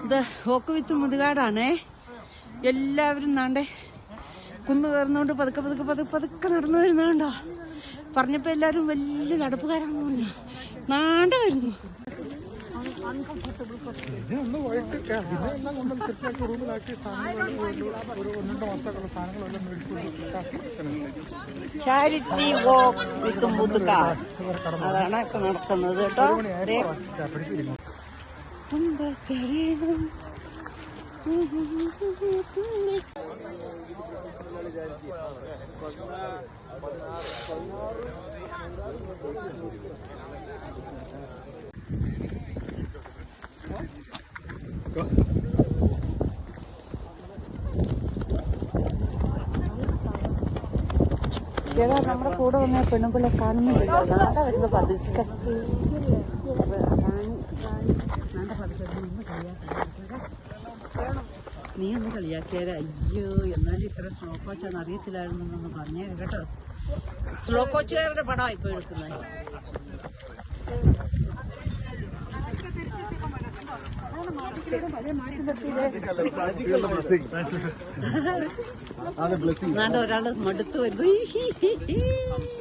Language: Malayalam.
ഇത് ഓക്ക് വിത്ത് മുതുകാടാണേ. എല്ലാവരും നാണ്ടേ കുന്ന് കയറുന്നോണ്ട് പതുക്കെ പതുക്കെ പതുക്കെ പതുക്കെ നടന്നു വരുന്നുണ്ടോ. പറഞ്ഞപ്പോ എല്ലാരും വലിയ നടപ്പുകാരാണെന്ന് പറഞ്ഞു. നാണ്ട വരുന്നു. ചാരിറ്റി വോക്ക് വിത്ത് മുതുകാട്, അതാണ് ഇപ്പൊ നടക്കുന്നത് കേട്ടോ. ചേട്ടാ നമ്മുടെ കൂടെ വന്ന പെണ്ണുപിള്ളെ കാണുന്നില്ലല്ലോ. നാട വരുന്ന പതുക്കെ നീ ഒന്ന് കളിയാക്കിയാലോ. അയ്യോ, എന്നാലും ഇത്ര സ്ലോ കോച്ചാന്ന് അറിയത്തില്ലായിരുന്നൊന്ന് പറഞ്ഞേ കേട്ടോ. സ്ലോ കോച്ചുകാരുടെ പടമാണ് ഇപ്പൊ എടുക്കുന്നത്. ഒരാള് മടുത്തു വരുന്നു.